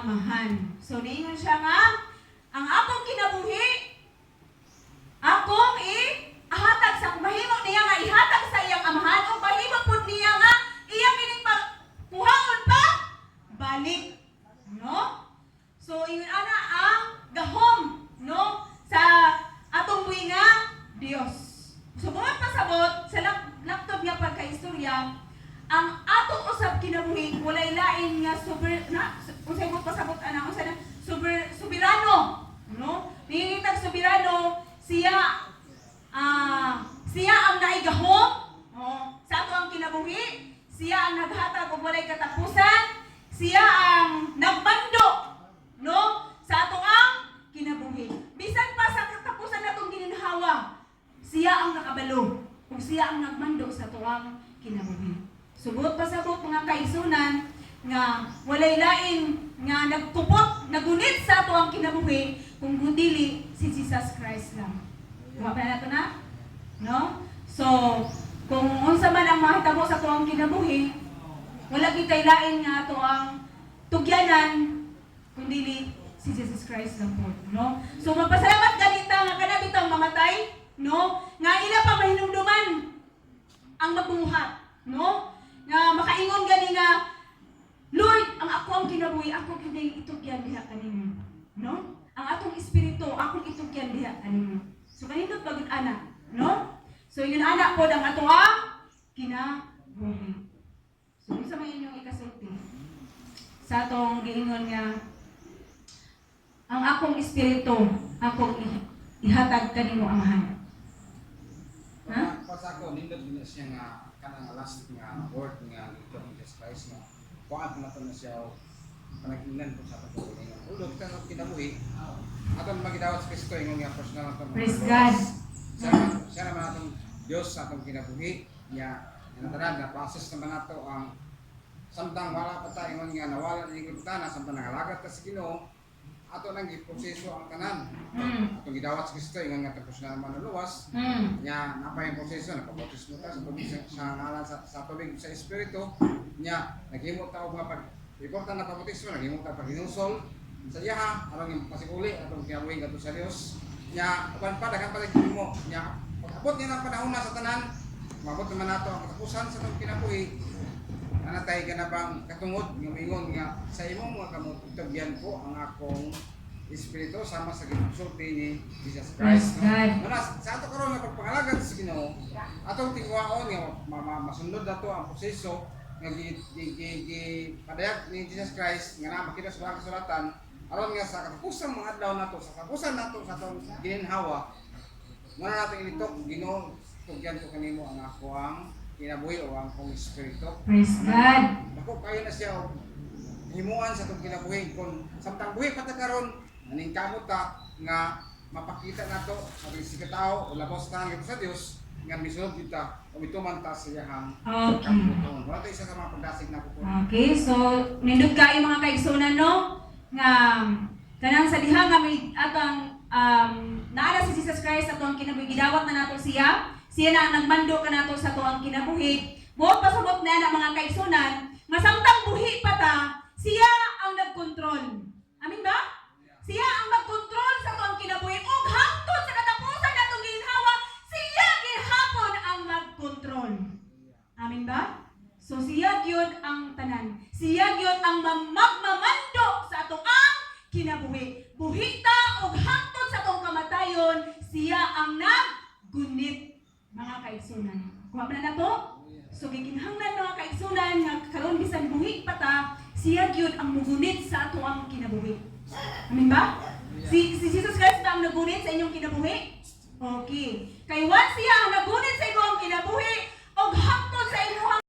amahan. So niingon siya nga, ang akong kinabuhi, akong ihatag sa mahimo niya nga ihatag sa iyang amahan o mahimo pud niya nga iyang kining kuhaon pa balik, no? So ingon ana ang gahom, no, sa atong buhi nga Dios. So buot pasabot sa laptop nga pagkaistorya, ang atong usab kinabuhi walay lain nga unsay mo pasabot ana unsay na soberano, no? Ningitag soberano siya ang naigahom, sa ato ang kinabuhi, siya ang naghatag og walay katapusan, siya ang nagbando, no, sa ato ang kinabuhi. Bisan pa sa katapusan natong gininhawa, siya ang nakabalo ug siya ang nagmando sa ato ang kinabuhi. Sugot pasabot mga kaigsunan nga walay lain nga nagkupot, nagunit sa ato ang kinabuhi kung dili si Jesus Christ lang. Diba pa nato na? No? So, kung unsa man ang mahitabo sa ato ang kinabuhi, wala kitay lain nga ato ang tugyanan kung dili si Jesus Christ lang po, no? So magpasalamat ganita nga kana bitang mamatay, no? Nga ila pa mahinumduman ang magbuhat, no? Nga makaingon gani nga Lord, ang ako ang kinabuhi, ako kinay itugyan diha kanimo, no? Ang atong espiritu, akong itugyan diha kanimo. So kanindot pagud ana, no? So yun ana pod ang ato ang kinabuhi. So isa man inyong ikasulti sa atong giingon nga ang akong espiritu, akong ihatag kanimo amahan. Ha? Pas ako nindot din siya nga kanang last nga word nga dito ni Jesus Christ nga kuan na to na siya panagingnan ko sa atong pagkalingan. Ulo kita kinabuhi. Aton magidawat sa Kristo ingon nga personal atong Praise God. Siya naman atong Dios sa atong kinabuhi. Nya natanan nga process naman nato ang samtang wala pa tayo ingon nga nawala ni kita samtang nangalagat ta sa Ginoo. Ato nang giproseso ang tanan. Atong gidawat sa Kristo ingon nga tapos na naman luwas. Nya napay ang proseso nagpabautismo ta sa tubig sa ngalan sa tubig sa espiritu. Nya naghimo ta og nga pag importante na pabautismo naghimo ta pag hinusol sa diha aron yung pasiguli atong kinabuhi ngadto sa Dios. Nya uban pa daghang paligimo nya pag-abot niya ng panahon na sa tanan mabot naman nato ang katapusan sa atong kinabuhi. Anatay ka na bang katungod nga mingon nga sa imong mga kamot itugyan ko ang akong espiritu sama sa ginsulti ni Jesus Christ. Muna sa ato karon nga pagpangalagat sa Ginoo, atong tingwaon nga masundot nato ang proseso nga padayag ni Jesus Christ nga na makita sa mga kasulatan aron nga sa katapusang mga adlaw nato sa katapusan nato sa atong gininhawa muna nato initok Ginoo tugyan ko kanimo ang ako ang kinabuhi o ang kong espiritu. Praise God. Ako kayo na siya himuan sa itong kinabuhi. Kung samtang buhi pata karon naning kamot ta nga mapakita nato sa sikatao o labos ta nga sa Dios nga misulod kita o mituman ta sa iyang kamuton. Wala tayo isa sa mga pagdasig na po. Okay, so nindot kayo mga kaigsunan, no? Nga kanang sa diha nga may atong naala si Jesus Christ atong kinabuhi gidawat na nato siya. Siya na ang nagmando ka nato sa tuang kinabuhi. Buot pasabot na ng mga kaigsunan, nga samtang buhi pa ta, siya ang nagkontrol. Amin ba? Siya ang nagkontrol sa tuang kinabuhi. Ug hangtod sa katapusan natong ginhawa, siya gihapon ang nagkontrol. Amin ba? So siya gyud ang tanan. Siya gyud ang magmamando sa atong ang kinabuhi. Buhi ta ug hangtod sa atong kamatayon, siya ang naggunit. Mga kaigsunan. Kuha ba na to? So gikinhanglan mga kaigsunan nga karon bisan buhi pa ta, siya gyud ang mugunit sa ato ang kinabuhi. Amin ba? Si Jesus Christ ba ang nagunit sa inyong kinabuhi? Okay. Kay once siya ang nagunit sa inyong kinabuhi, og hangtod sa inyong